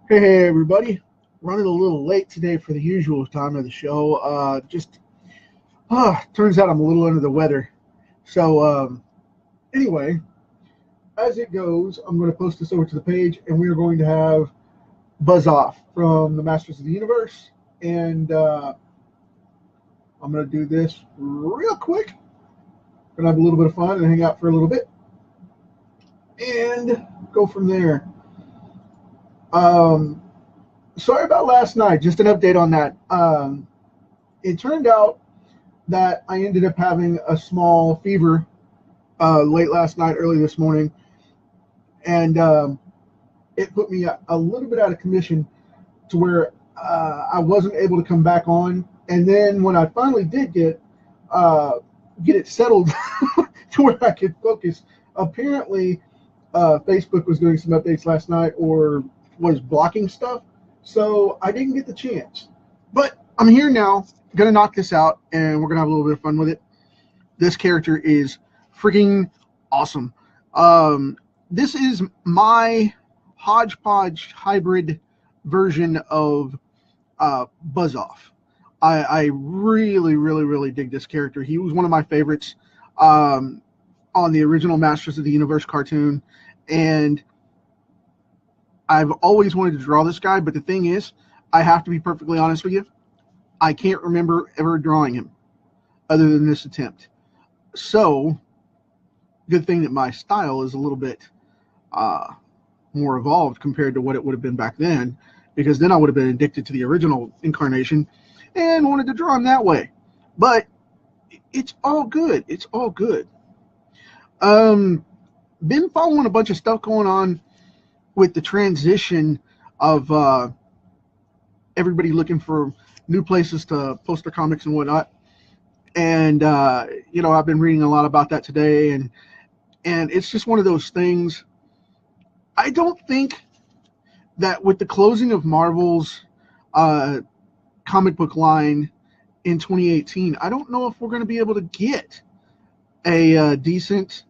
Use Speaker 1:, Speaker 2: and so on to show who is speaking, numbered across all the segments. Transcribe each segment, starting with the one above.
Speaker 1: Hey everybody, running a little late today for the usual time of the show. Turns out I'm a little under the weather. So anyway, as it goes, I'm going to post this over to the page, and we are going to have BuzzOff from the Masters of the Universe, and I'm going to do this real quick. Gonna have a little bit of fun and hang out for a little bit, and go from there. Um, Sorry about last night. Just an update on that. It turned out that I ended up having a small fever late last night, early this morning, and it put me a little bit out of commission to where I wasn't able to come back on. And then when I finally did get it settled to where I could focus, apparently Facebook was doing some updates last night or was blocking stuff, so I didn't get the chance. But I'm here now, gonna knock this out, and we're gonna have a little bit of fun with it. This character is freaking awesome. This is my hodgepodge hybrid version of BuzzOff. I really, really, really dig this character. He was one of my favorites on the original Masters of the Universe cartoon, and I've always wanted to draw this guy, but the thing is, I have to be perfectly honest with you, I can't remember ever drawing him other than this attempt. So, good thing that my style is a little bit more evolved compared to what it would have been back then, because then I would have been addicted to the original incarnation and wanted to draw him that way. But it's all good. It's all good. Been following a bunch of stuff going on with the transition of everybody looking for new places to post their comics and whatnot. And I've been reading a lot about that today, and it's just one of those things. I don't think that with the closing of Marvel's comic book line in 2018, I don't know if we're going to be able to get a decent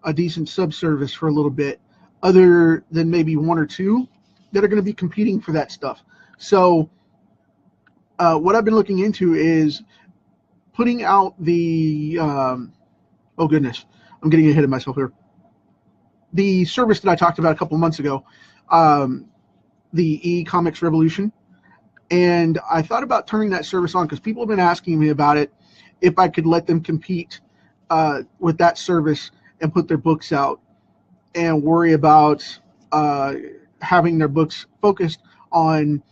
Speaker 1: subservice for a little bit, other than maybe one or two that are going to be competing for that stuff. So what I've been looking into is putting out the oh goodness, I'm getting ahead of myself here. The service that I talked about a couple months ago, the e-comics revolution, and I thought about turning that service on because people have been asking me about it, if I could let them compete with that service and put their books out and worry about having their books focused on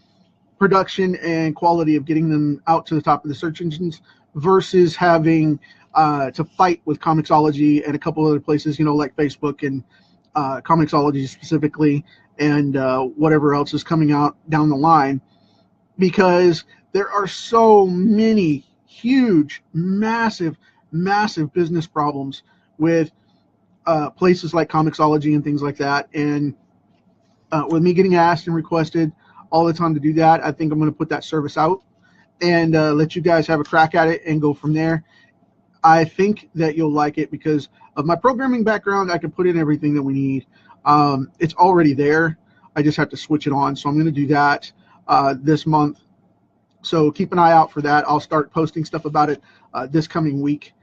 Speaker 1: production and quality of getting them out to the top of the search engines versus having to fight with Comixology and a couple other places, like Facebook and Comixology specifically, and whatever else is coming out down the line, because there are so many huge, massive business problems with places like Comixology and things like that. And with me getting asked and requested all the time to do that, I think I'm going to put that service out and let you guys have a crack at it and go from there. I think that you'll like it because of my programming background. I can put in everything that we need. It's already there. I just have to switch it on. So I'm going to do that this month. So keep an eye out for that. I'll start posting stuff about it this coming week.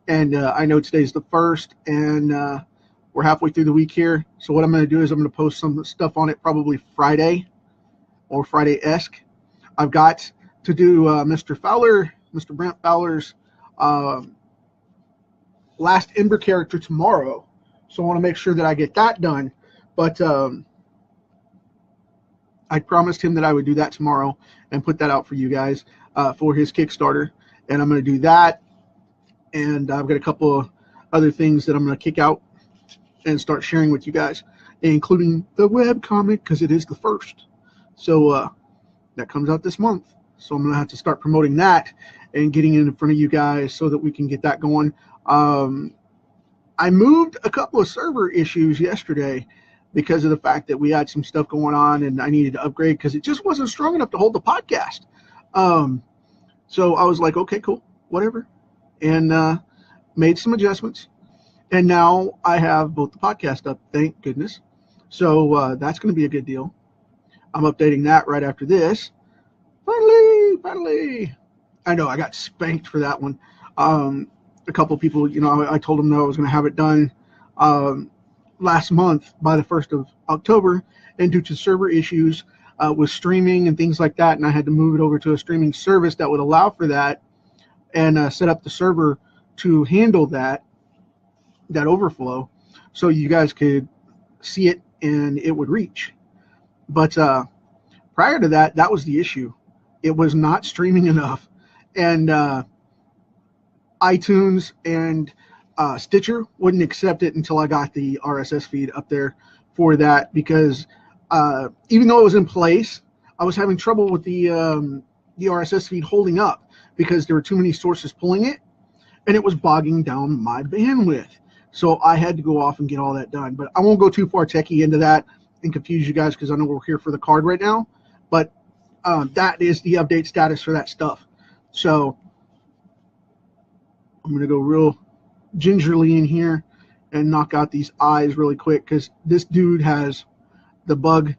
Speaker 1: And I know today's the 1st, and we're halfway through the week here. So what I'm going to do is I'm going to post some stuff on it probably Friday or Friday-esque. I've got to do Mr. Brent Fowler's last Ember character tomorrow. So I want to make sure that I get that done. But I promised him that I would do that tomorrow and put that out for you guys for his Kickstarter. And I'm going to do that. And I've got a couple of other things that I'm going to kick out and start sharing with you guys, including the web comic, because it is the 1st. So that comes out this month. So I'm going to have to start promoting that and getting it in front of you guys so that we can get that going. I moved a couple of server issues yesterday because of the fact that we had some stuff going on and I needed to upgrade because it just wasn't strong enough to hold the podcast. So I was like, okay, cool, whatever. And made some adjustments. And now I have both the podcast up, thank goodness. So that's going to be a good deal. I'm updating that right after this. Finally. I know I got spanked for that one. A couple people, I told them that I was going to have it done last month by the 1st of October, and due to server issues with streaming and things like that, and I had to move it over to a streaming service that would allow for that, and set up the server to handle that overflow, so you guys could see it and it would reach. But prior to that, that was the issue. It was not streaming enough, and iTunes and Stitcher wouldn't accept it until I got the RSS feed up there for that, because even though it was in place, I was having trouble with the RSS feed holding up because there were too many sources pulling it, and it was bogging down my bandwidth. So I had to go off and get all that done. But I won't go too far techie into that and confuse you guys, because I know we're here for the card right now. But that is the update status for that stuff. So I'm going to go real gingerly in here and knock out these eyes really quick, because this dude has the bug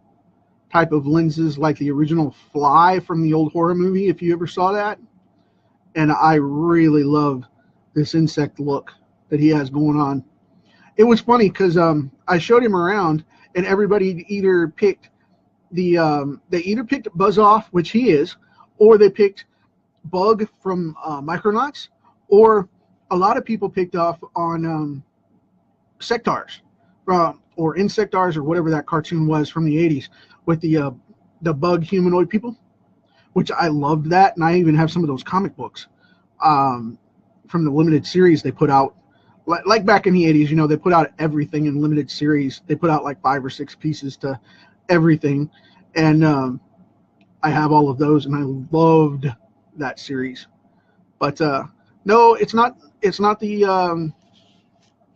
Speaker 1: type of lenses like the original Fly from the old horror movie, if you ever saw that. And I really love this insect look that he has going on. It was funny because I showed him around, and everybody either picked they either picked BuzzOff, which he is, or they picked Bug from Micronauts, or a lot of people picked off on Sectars, or Insectars, or whatever that cartoon was from the 80s with the bug humanoid people, which I loved that, and I even have some of those comic books from the limited series they put out. Like back in the 80s, they put out everything in limited series. They put out like 5 or 6 pieces to everything, and I have all of those, and I loved that series. But no, it's not the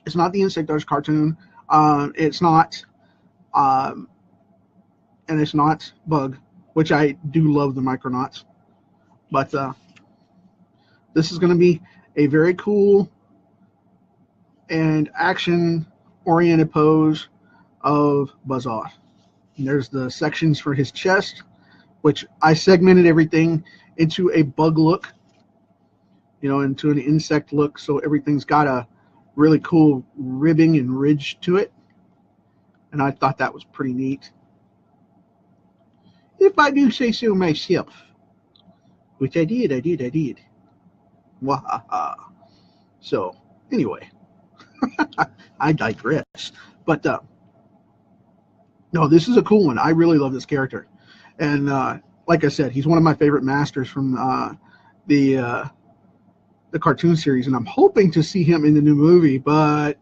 Speaker 1: Insectars cartoon. It's not and it's not Bug, which I do love the Micronauts. But this is going to be a very cool and action-oriented pose of BuzzOff. And there's the sections for his chest, which I segmented everything into a bug look, into an insect look, so everything's got a really cool ribbing and ridge to it. And I thought that was pretty neat, if I do say so myself. Which I did. Wahaha. So, anyway. I digress. But, no, this is a cool one. I really love this character. And, like I said, he's one of my favorite masters from the cartoon series. And I'm hoping to see him in the new movie, but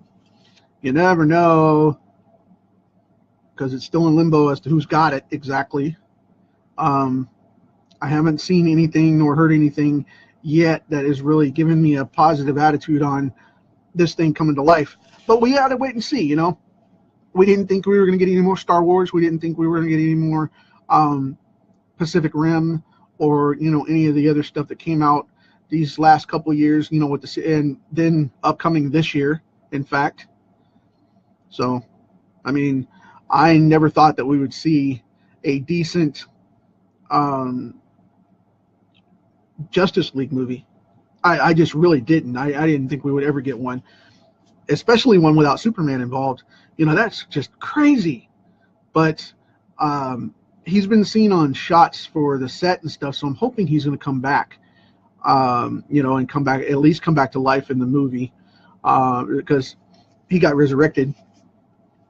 Speaker 1: you never know, because it's still in limbo as to who's got it exactly. I haven't seen anything nor heard anything yet that has really given me a positive attitude on this thing coming to life. But we got to wait and see, We didn't think we were going to get any more Star Wars. We didn't think we were going to get any more Pacific Rim, or, any of the other stuff that came out these last couple of years, with and then upcoming this year, in fact. So, I mean, I never thought that we would see a decent Justice League movie. I just really didn't. I didn't think we would ever get one, especially one without Superman involved. That's just crazy. But he's been seen on shots for the set and stuff, so I'm hoping he's going to come back, and come back, at least come back to life in the movie, because he got resurrected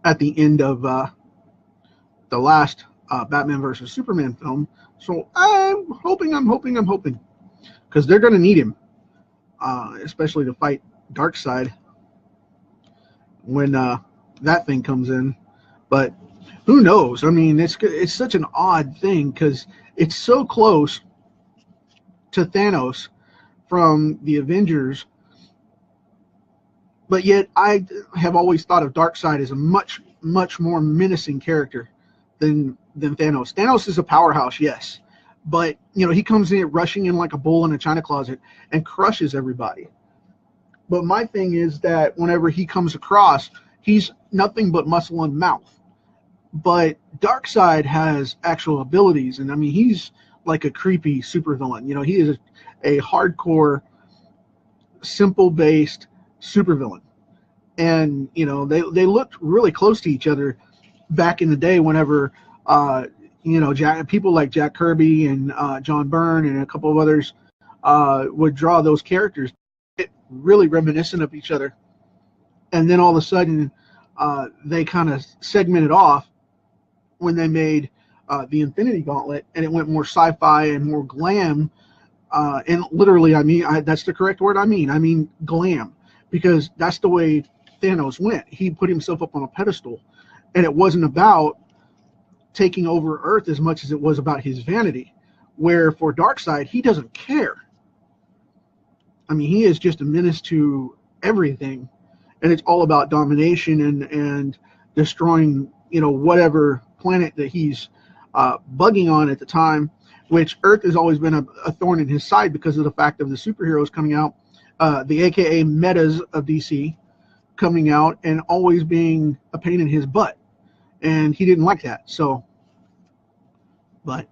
Speaker 1: at the end of the last Batman versus Superman film. So I'm hoping, because they're going to need him, especially to fight Darkseid when that thing comes in. But who knows? I mean, it's such an odd thing, because it's so close to Thanos from the Avengers, but yet I have always thought of Darkseid as a much more menacing character than Thanos. Thanos is a powerhouse, yes, but he comes in rushing in like a bull in a china closet and crushes everybody. But my thing is that whenever he comes across, he's nothing but muscle and mouth. but Darkseid has actual abilities, and I mean he's like a creepy supervillain. You know, he is a hardcore, simple-based supervillain, and you know they looked really close to each other back in the day. Whenever you know people like Jack Kirby and John Byrne and a couple of others would draw those characters, really reminiscent of each other, and then all of a sudden they kind of segmented off when they made the Infinity Gauntlet, and it went more sci-fi and more glam. And literally, I mean, that's the correct word. I mean glam, because that's the way Thanos went. He put himself up on a pedestal, and it wasn't about taking over Earth as much as it was about his vanity. Where for Darkseid, he doesn't care. I mean, he is just a menace to everything, and it's all about domination and destroying, you know, whatever planet that he's bugging on at the time, which Earth has always been a thorn in his side because of the fact of the superheroes coming out, the AKA metas of DC coming out and always being a pain in his butt. And he didn't like that. So, but,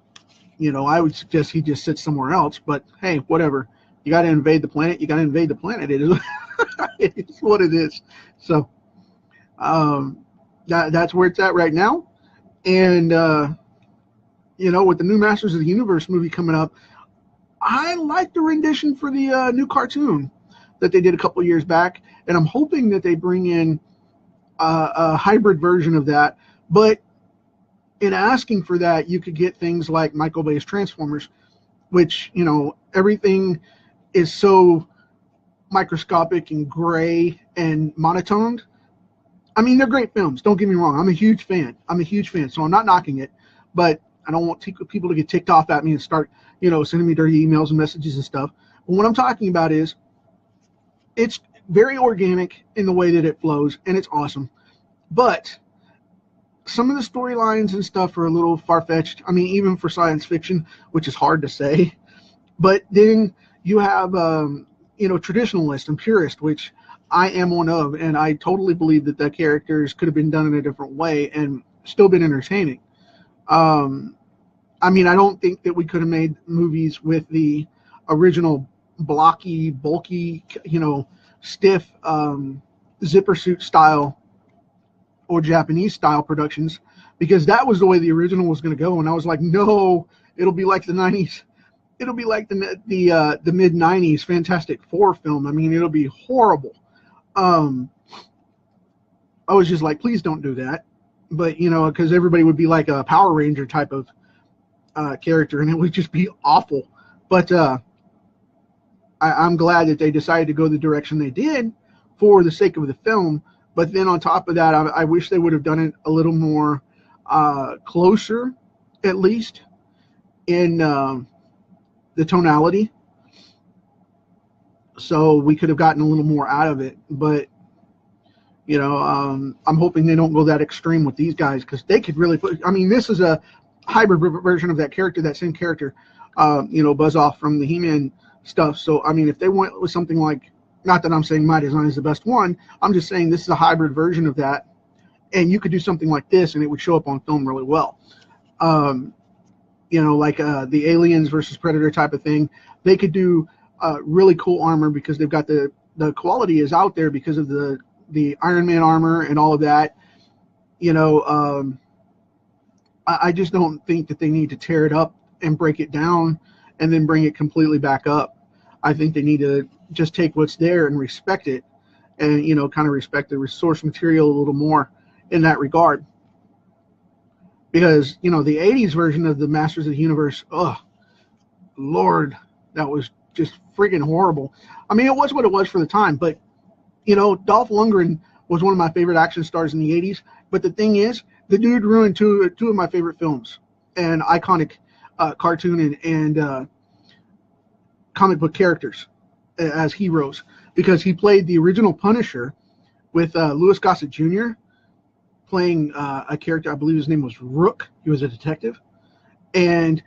Speaker 1: you know, I would suggest he just sits somewhere else. But, hey, whatever. You got to invade the planet. You got to invade the planet. It is, it's what it is. So, that's where it's at right now. And, you know, with the new Masters of the Universe movie coming up, I like the rendition for the new cartoon that they did a couple of years back. And I'm hoping that they bring in a hybrid version of that. But in asking for that, you could get things like Michael Bay's Transformers, which, you know, everything is so microscopic and gray and monotoned. I mean, they're great films. Don't get me wrong. I'm a huge fan. So I'm not knocking it. But I don't want people to get ticked off at me and start, you know, sending me dirty emails and messages and stuff. But what I'm talking about is it's very organic in the way that it flows, and it's awesome. But some of the storylines and stuff are a little far-fetched. I mean, even for science fiction, which is hard to say. But then you have, you know, traditionalist and purist, which I am one of, and I totally believe that the characters could have been done in a different way and still been entertaining. I mean, I don't think that we could have made movies with the original blocky, bulky, you know, stiff zipper suit style or Japanese style productions, because that was the way the original was going to go. And I was like, no, it'll be like the 90s. It'll be like the mid 90s Fantastic Four film. I mean, it'll be horrible. I was just like, please don't do that. But, you know, because everybody would be like a Power Ranger type of character, and it would just be awful. But I'm glad that they decided to go the direction they did for the sake of the film. But then on top of that, I wish they would have done it a little more closer, at least, in the tonality. So we could have gotten a little more out of it. But, you know, I'm hoping they don't go that extreme with these guys, because they could really put, I mean, this is a hybrid version of that character, that same character, you know, BuzzOff from the He-Man stuff. So, I mean, if they went with something like, not that I'm saying my design is the best one, I'm just saying this is a hybrid version of that, and you could do something like this and it would show up on film really well. You know, like the Aliens versus Predator type of thing. They could do really cool armor, because they've got the quality is out there because of the Iron Man armor and all of that. You know, I just don't think that they need to tear it up and break it down and then bring it completely back up. I think they need to just take what's there and respect it, and, you know, kind of respect the source material a little more in that regard. Because, you know, the 80s version of the Masters of the Universe, oh, Lord, that was just freaking horrible. I mean, it was what it was for the time, but, you know, Dolph Lundgren was one of my favorite action stars in the 80s. But the thing is, the dude ruined two of my favorite films and iconic cartoon and comic book characters as heroes, because he played the original Punisher with Louis Gossett Jr. playing a character, I believe his name was Rook. He was a detective. And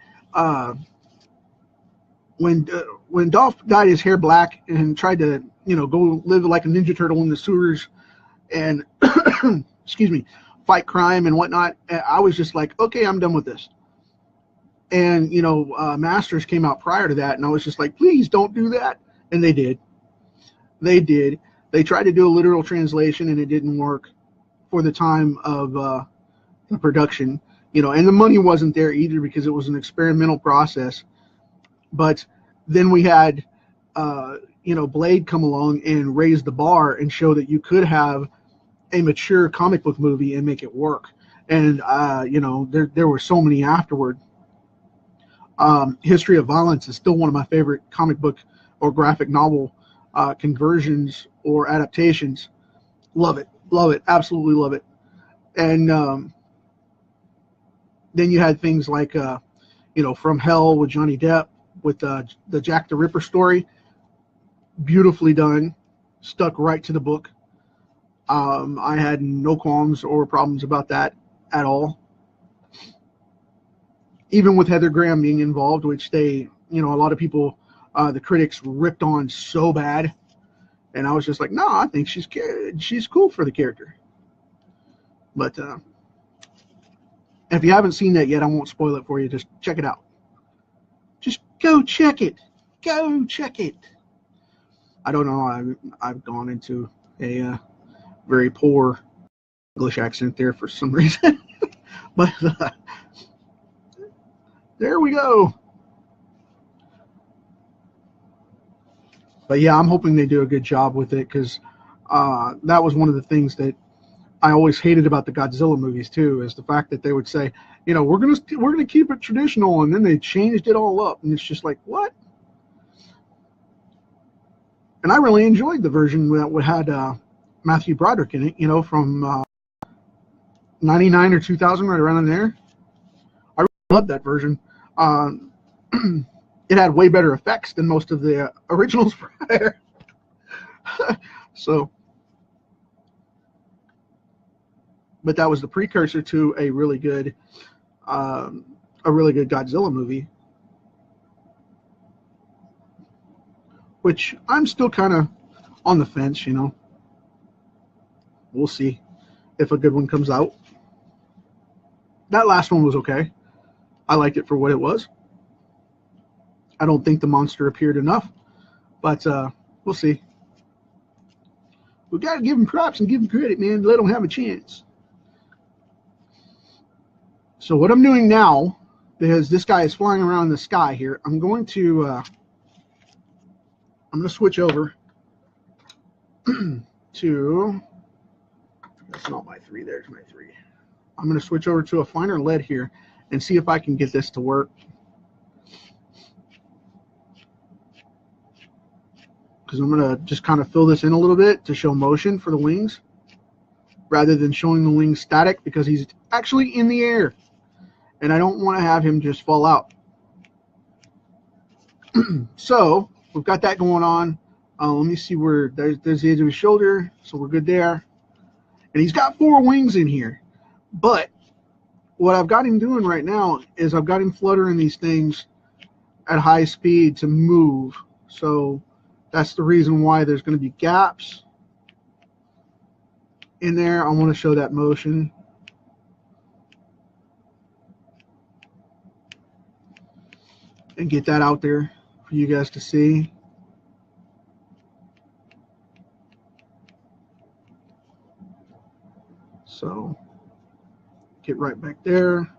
Speaker 1: when Dolph dyed his hair black and tried to, you know, go live like a Ninja Turtle in the sewers and excuse me, fight crime and whatnot. I was just like, okay, I'm done with this. And, you know, Masters came out prior to that, and I was just like, please don't do that. And they did. They did. They tried to do a literal translation, and it didn't work for the time of the production. You know, and the money wasn't there either because it was an experimental process. But then we had, you know, Blade come along and raise the bar and show that you could have a mature comic book movie and make it work. And, you know, there were so many afterward. History of Violence is still one of my favorite comic book or graphic novel conversions or adaptations. Love it, absolutely love it. And then you had things like, you know, From Hell with Johnny Depp, with the Jack the Ripper story. Beautifully done, stuck right to the book. I had no qualms or problems about that at all. Even with Heather Graham being involved, which they, you know, a lot of people, the critics ripped on so bad. And I was just like, no, I think she's cool for the character. But if you haven't seen that yet, I won't spoil it for you. Just check it out. Just go check it. Go check it. I don't know. I've gone into a very poor English accent there for some reason. But there we go. But yeah, I'm hoping they do a good job with it, because that was one of the things that I always hated about the Godzilla movies too, is the fact that they would say, you know, we're gonna keep it traditional, and then they changed it all up, and it's just like, what? And I really enjoyed the version that had Matthew Broderick in it, you know, from 99 or 2000, right around in there. I really loved that version. It had way better effects than most of the originals prior. So, but that was the precursor to a really good Godzilla movie, which I'm still kind of on the fence, you know. We'll see if a good one comes out. That last one was okay. I liked it for what it was. I don't think the monster appeared enough, but we'll see. We got to give him props and give him credit, man. Let him have a chance. So what I'm doing now, because this guy is flying around the sky here, I'm going to switch over to, that's not my 3, there's my 3. I'm going to switch over to a finer lead here and see if I can get this to work. Because I'm going to just kind of fill this in a little bit to show motion for the wings, rather than showing the wings static, because he's actually in the air. And I don't want to have him just fall out. So we've got that going on. Let me see where, there's the edge of his shoulder, so we're good there. And he's got 4 wings in here. But what I've got him doing right now is I've got him fluttering these things at high speed to move. So that's the reason why there's going to be gaps in there. I want to show that motion. And get that out there for you guys to see. So get right back there.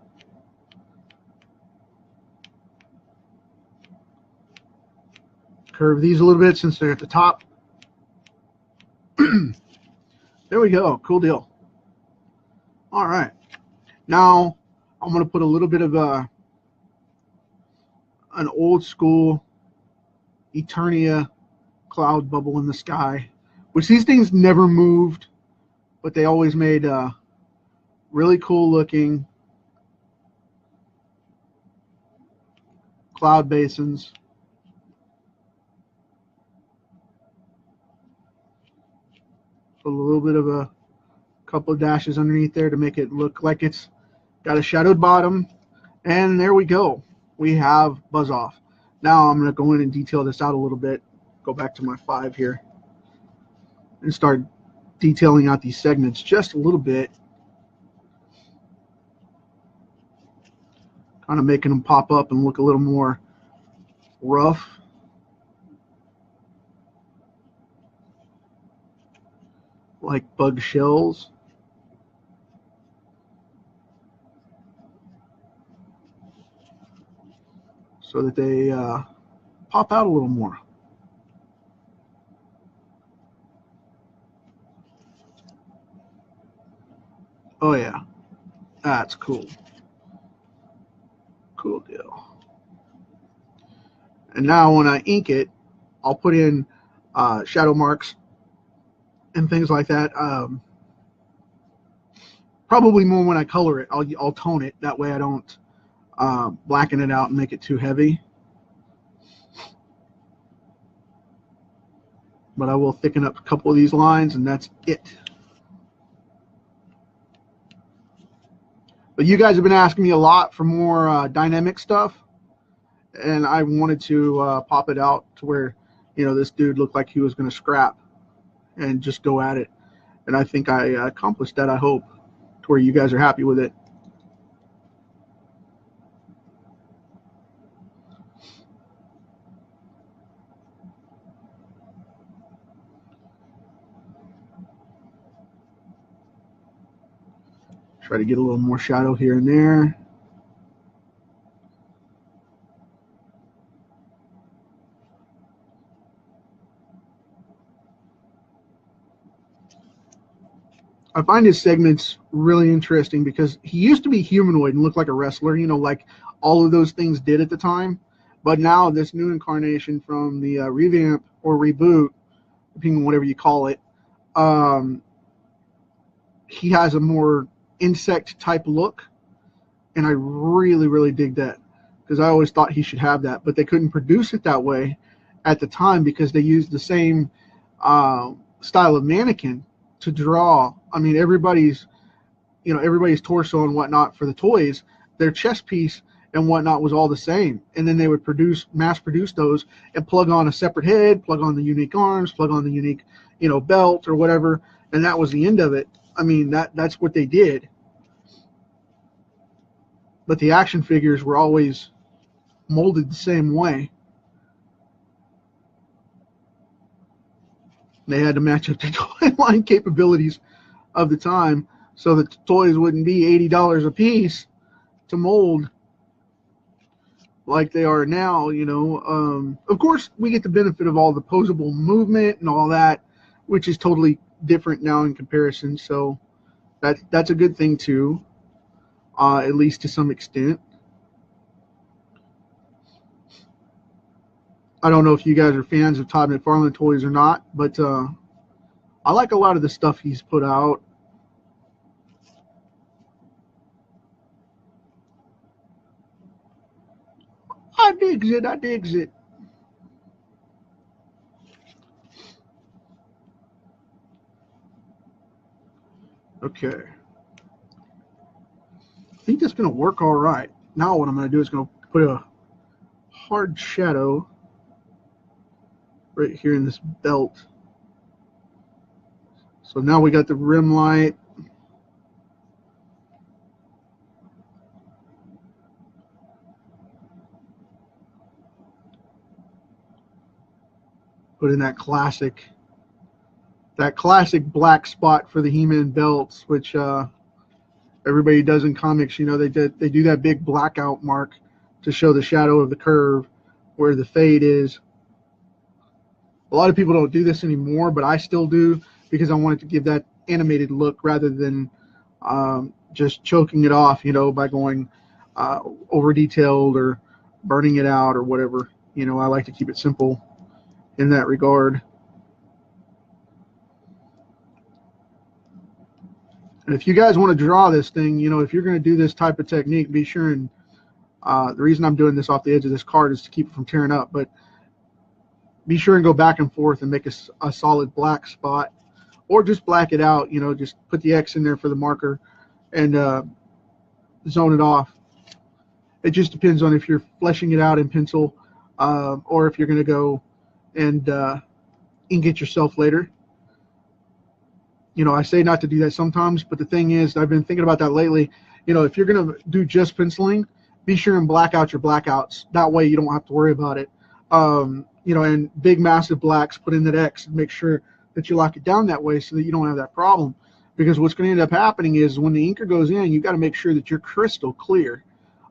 Speaker 1: Curve these a little bit since they're at the top. There we go. Cool deal. All right. Now I'm going to put a little bit of an old school Eternia cloud bubble in the sky, which these things never moved, but they always made really cool looking cloud basins. Put a little bit of a couple of dashes underneath there to make it look like it's got a shadowed bottom. And there we go. We have BuzzOff. Now I'm going to go in and detail this out a little bit. Go back to my 5 here and start detailing out these segments just a little bit. kind of making them pop up and look a little more rough. Like bug shells. So that they pop out a little more. Oh yeah, that's cool. Cool deal. And now when I ink it, I'll put in shadow marks and things like that. Probably more when I color it. I'll tone it. That way I don't blacken it out and make it too heavy. But I will thicken up a couple of these lines, and that's it. But you guys have been asking me a lot for more dynamic stuff, and I wanted to pop it out to where, you know, this dude looked like he was going to scrap and just go at it. And I think I accomplished that, I hope, to where you guys are happy with it. Try to get a little more shadow here and there. I find his segments really interesting because he used to be humanoid and look like a wrestler, you know, like all of those things did at the time. But now this new incarnation from the revamp or reboot, depending on whatever you call it, he has a more insect type look, and I really dig that, because I always thought he should have that, but they couldn't produce it that way at the time because they used the same style of mannequin to draw. I mean, everybody's torso and whatnot for the toys, their chest piece and whatnot was all the same, and then they would mass produce those and plug on a separate head, plug on the unique arms, plug on the unique, you know, belt or whatever, and that was the end of it. I mean, that's what they did. But the action figures were always molded the same way. They had to match up to toy line capabilities of the time so that the toys wouldn't be $80 a piece to mold like they are now, you know. Of course, we get the benefit of all the posable movement and all that, which is totally different now in comparison. So that's a good thing too, at least to some extent. I don't know if you guys are fans of Todd McFarlane toys or not, but I like a lot of the stuff he's put out. I digs it. Okay. I think that's going to work all right. Now what I'm going to do is going to put a hard shadow right here in this belt. So now we got the rim light. Put in that classic black spot for the He-Man belts, which everybody does in comics. You know, they do that big blackout mark to show the shadow of the curve where the fade is. A lot of people don't do this anymore, but I still do, because I wanted to give that animated look rather than just choking it off, you know, by going over detailed or burning it out or whatever. You know, I like to keep it simple in that regard. And if you guys want to draw this thing, you know, if you're going to do this type of technique, be sure and the reason I'm doing this off the edge of this card is to keep it from tearing up, but be sure and go back and forth and make a solid black spot, or just black it out, you know, just put the X in there for the marker and zone it off. It just depends on if you're fleshing it out in pencil or if you're going to go and ink it yourself later. You know, I say not to do that sometimes, but the thing is, I've been thinking about that lately. You know, if you're going to do just penciling, be sure and black out your blackouts. That way you don't have to worry about it. You know, and big massive blacks, put in that X and make sure that you lock it down that way so that you don't have that problem. Because what's going to end up happening is when the inker goes in, you got to make sure that you're crystal clear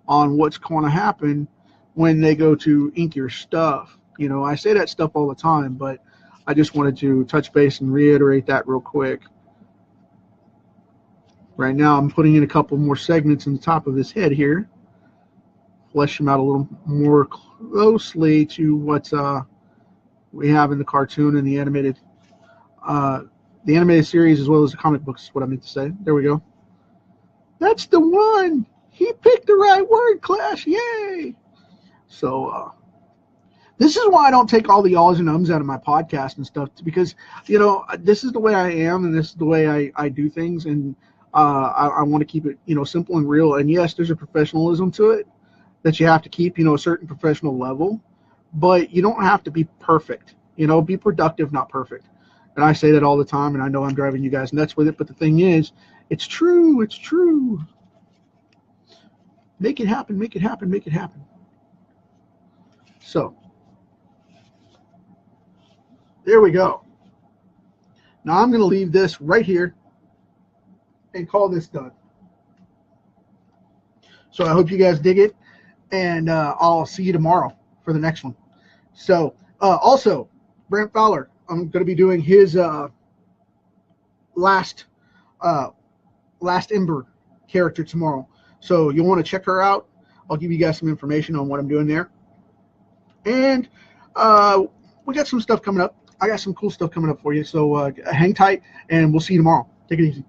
Speaker 1: on what's going to happen when they go to ink your stuff. You know, I say that stuff all the time, but I just wanted to touch base and reiterate that real quick. Right now I'm putting in a couple more segments in the top of his head here. Flesh him out a little more closely to what we have in the cartoon and the animated series, as well as the comic books is what I meant to say. There we go. That's the one. He picked the right word, Clash. Yay. So this is why I don't take all the ahs and ums out of my podcast and stuff, because, you know, this is the way I am and this is the way I do things, and I want to keep it, you know, simple and real. And yes, there's a professionalism to it that you have to keep, you know, a certain professional level, but you don't have to be perfect. You know, be productive, not perfect. And I say that all the time, and I know I'm driving you guys nuts with it, but the thing is, it's true. It's true. Make it happen, make it happen, make it happen. So, there we go. Now I'm going to leave this right here and call this done. So I hope you guys dig it, and I'll see you tomorrow for the next one. So, also, Brent Fowler, I'm going to be doing his last Ember character tomorrow. So you'll want to check her out. I'll give you guys some information on what I'm doing there. And we got some stuff coming up. I got some cool stuff coming up for you. So hang tight, and we'll see you tomorrow. Take it easy.